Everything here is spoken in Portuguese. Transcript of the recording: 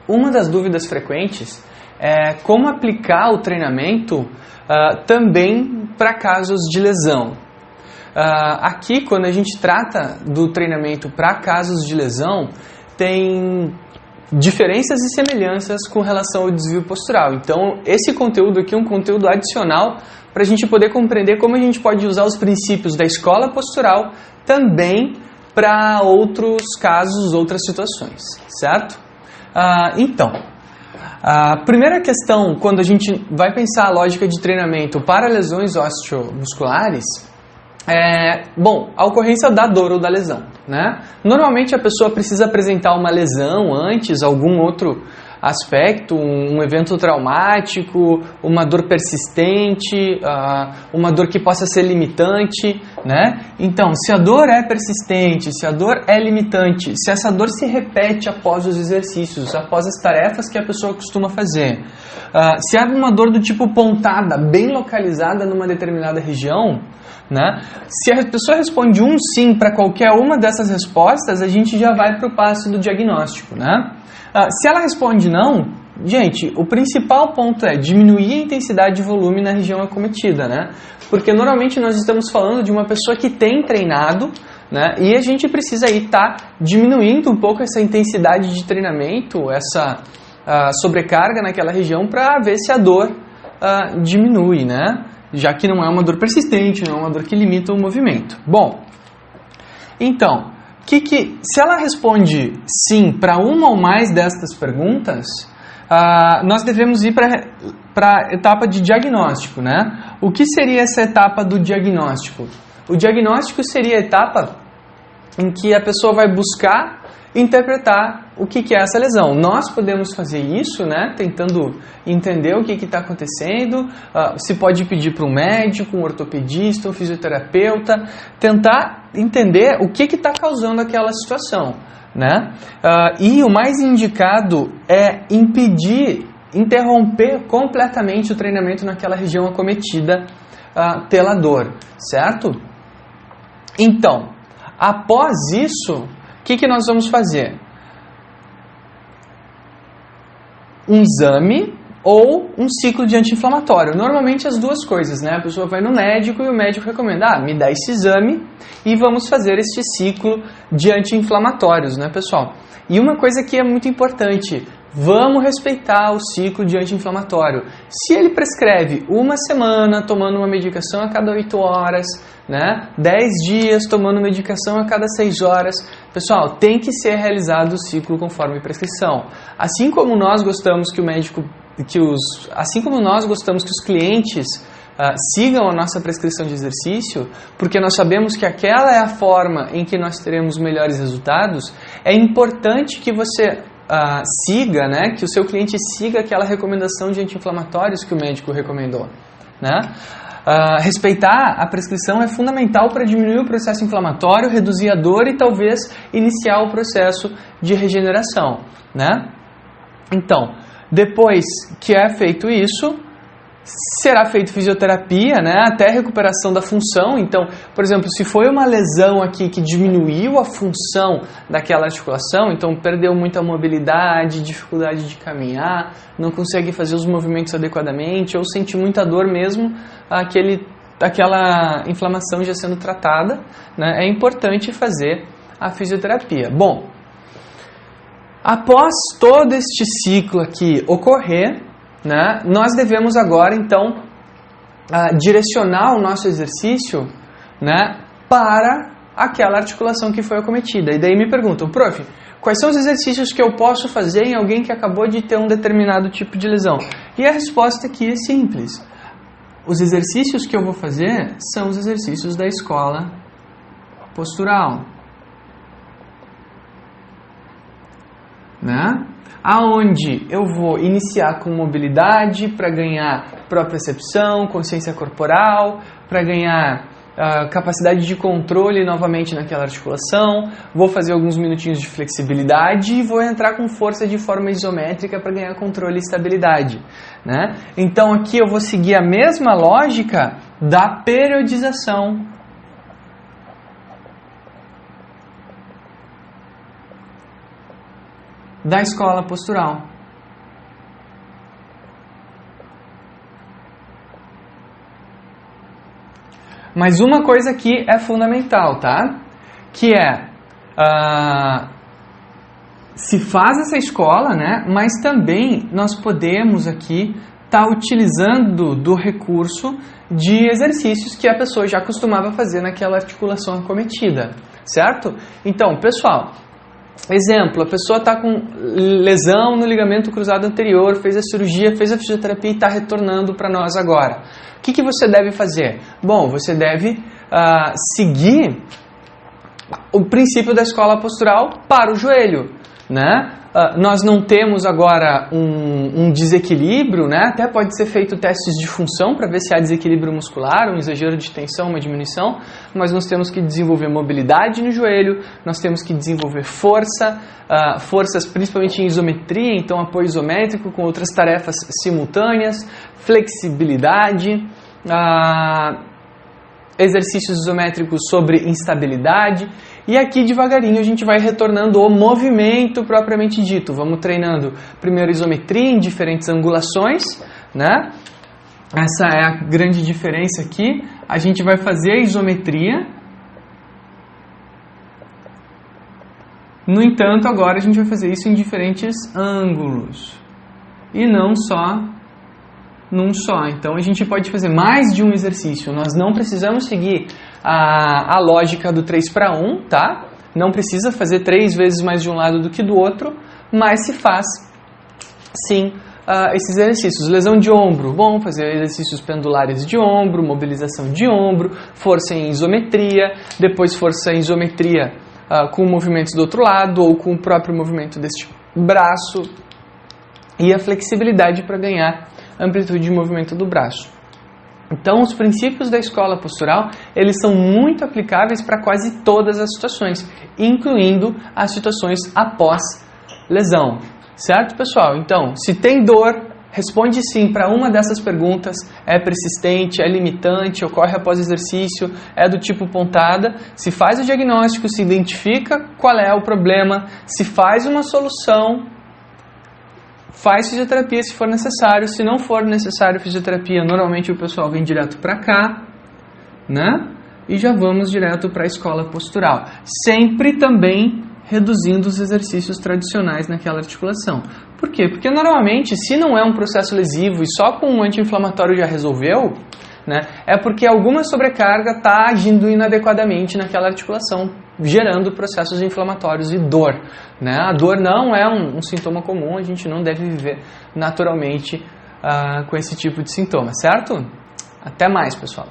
Uma das dúvidas frequentes é como aplicar o treinamento também para casos de lesão. Aqui, quando a gente trata do treinamento para casos de lesão, tem diferenças e semelhanças com relação ao desvio postural. Então, esse conteúdo aqui é um conteúdo adicional para a gente poder compreender como a gente pode usar os princípios da escola postural também para outros casos, outras situações, certo? Então, a primeira questão, quando a gente vai pensar a lógica de treinamento para lesões osteomusculares, a ocorrência da dor ou da lesão, né? Normalmente a pessoa precisa apresentar uma lesão antes, algum outro aspecto, um evento traumático, uma dor persistente, uma dor que possa ser limitante, né? Então, se a dor é persistente, se a dor é limitante, se essa dor se repete após os exercícios, após as tarefas que a pessoa costuma fazer, se é uma dor do tipo pontada, bem localizada numa determinada região, né? Se a pessoa responde sim para qualquer uma dessas respostas, a gente já vai para o passo do diagnóstico, né? Se ela responde não, gente, o principal ponto é diminuir a intensidade de volume na região acometida, né? Porque normalmente nós estamos falando de uma pessoa que tem treinado, né? E a gente precisa aí estar diminuindo um pouco essa intensidade de treinamento, essa sobrecarga naquela região para ver se a dor diminui, né? Já que não é uma dor persistente, não é uma dor que limita o movimento. Bom, então, se ela responde sim para uma ou mais destas perguntas, nós devemos ir para a etapa de diagnóstico, né? O que seria essa etapa do diagnóstico? O diagnóstico seria a etapa em que a pessoa vai buscar interpretar o que é essa lesão. Nós podemos fazer isso, né, tentando entender o que está acontecendo, se pode pedir para um médico, um ortopedista, um fisioterapeuta, tentar entender o que está causando aquela situação, né? E o mais indicado é interromper completamente o treinamento naquela região acometida pela dor, certo? Então, após isso, o que nós vamos fazer? Um exame ou um ciclo de anti-inflamatório. Normalmente as duas coisas, né? A pessoa vai no médico e o médico recomenda, me dá esse exame e vamos fazer este ciclo de anti-inflamatórios, né, pessoal? E uma coisa que é muito importante, vamos respeitar o ciclo de anti-inflamatório. Se ele prescreve uma semana tomando uma medicação a cada 8 horas, né, 10 dias tomando medicação a cada 6 horas, pessoal, tem que ser realizado o ciclo conforme prescrição. Assim como nós gostamos que os clientes sigam a nossa prescrição de exercício, porque nós sabemos que aquela é a forma em que nós teremos melhores resultados, é importante que você siga, né, que o seu cliente siga aquela recomendação de anti-inflamatórios que o médico recomendou, né? Respeitar a prescrição é fundamental para diminuir o processo inflamatório, reduzir a dor e talvez iniciar o processo de regeneração, né? Então, depois que é feito isso, será feito fisioterapia, né, até a recuperação da função. Então, por exemplo, se foi uma lesão aqui que diminuiu a função daquela articulação, então perdeu muita mobilidade, dificuldade de caminhar, não consegue fazer os movimentos adequadamente, ou sente muita dor mesmo, aquela inflamação já sendo tratada, né, é importante fazer a fisioterapia. Bom, após todo este ciclo aqui ocorrer, né, nós devemos agora, então, direcionar o nosso exercício, né, para aquela articulação que foi acometida. E daí me perguntam, prof, quais são os exercícios que eu posso fazer em alguém que acabou de ter um determinado tipo de lesão? E a resposta aqui é simples. Os exercícios que eu vou fazer são os exercícios da escola postural, né? Aonde eu vou iniciar com mobilidade para ganhar propriocepção, consciência corporal, para ganhar capacidade de controle novamente naquela articulação, vou fazer alguns minutinhos de flexibilidade e vou entrar com força de forma isométrica para ganhar controle e estabilidade, né? Então aqui eu vou seguir a mesma lógica da periodização. da escola postural. Mas uma coisa aqui é fundamental, tá? Que é, se faz essa escola, né? Mas também nós podemos aqui estar utilizando do recurso de exercícios que a pessoa já costumava fazer naquela articulação acometida, certo? Então, pessoal, exemplo, a pessoa está com lesão no ligamento cruzado anterior, fez a cirurgia, fez a fisioterapia e está retornando para nós agora. O que você deve fazer? Bom, você deve seguir o princípio da escola postural para o joelho, né? Nós não temos agora um desequilíbrio, né? Até pode ser feito testes de função para ver se há desequilíbrio muscular, um exagero de tensão, uma diminuição, mas nós temos que desenvolver mobilidade no joelho, nós temos que desenvolver forças principalmente em isometria, então apoio isométrico com outras tarefas simultâneas, flexibilidade, exercícios isométricos sobre instabilidade. E aqui devagarinho a gente vai retornando ao movimento propriamente dito. Vamos treinando primeiro isometria em diferentes angulações, né? Essa é a grande diferença aqui. A gente vai fazer a isometria. No entanto, agora a gente vai fazer isso em diferentes ângulos. E não só num só. Então a gente pode fazer mais de um exercício. Nós não precisamos seguir a lógica do 3:1, tá? Não precisa fazer 3 vezes mais de um lado do que do outro, mas se faz sim esses exercícios. Lesão de ombro, bom, fazer exercícios pendulares de ombro, mobilização de ombro, força em isometria, depois força em isometria com movimentos do outro lado ou com o próprio movimento deste braço e a flexibilidade para ganhar amplitude de movimento do braço. Então, os princípios da escola postural, eles são muito aplicáveis para quase todas as situações, incluindo as situações após lesão. Certo, pessoal? Então, se tem dor, responde sim para uma dessas perguntas. É persistente, é limitante, ocorre após exercício, é do tipo pontada. Se faz o diagnóstico, se identifica qual é o problema, se faz uma solução, faz fisioterapia se for necessário. Se não for necessário fisioterapia, normalmente o pessoal vem direto para cá, né? E já vamos direto para a escola postural. Sempre também reduzindo os exercícios tradicionais naquela articulação. Por quê? Porque normalmente, se não é um processo lesivo e só com um anti-inflamatório já resolveu, né, é porque alguma sobrecarga está agindo inadequadamente naquela articulação, gerando processos inflamatórios e dor. Né? A dor não é um sintoma comum, a gente não deve viver naturalmente com esse tipo de sintoma, certo? Até mais, pessoal!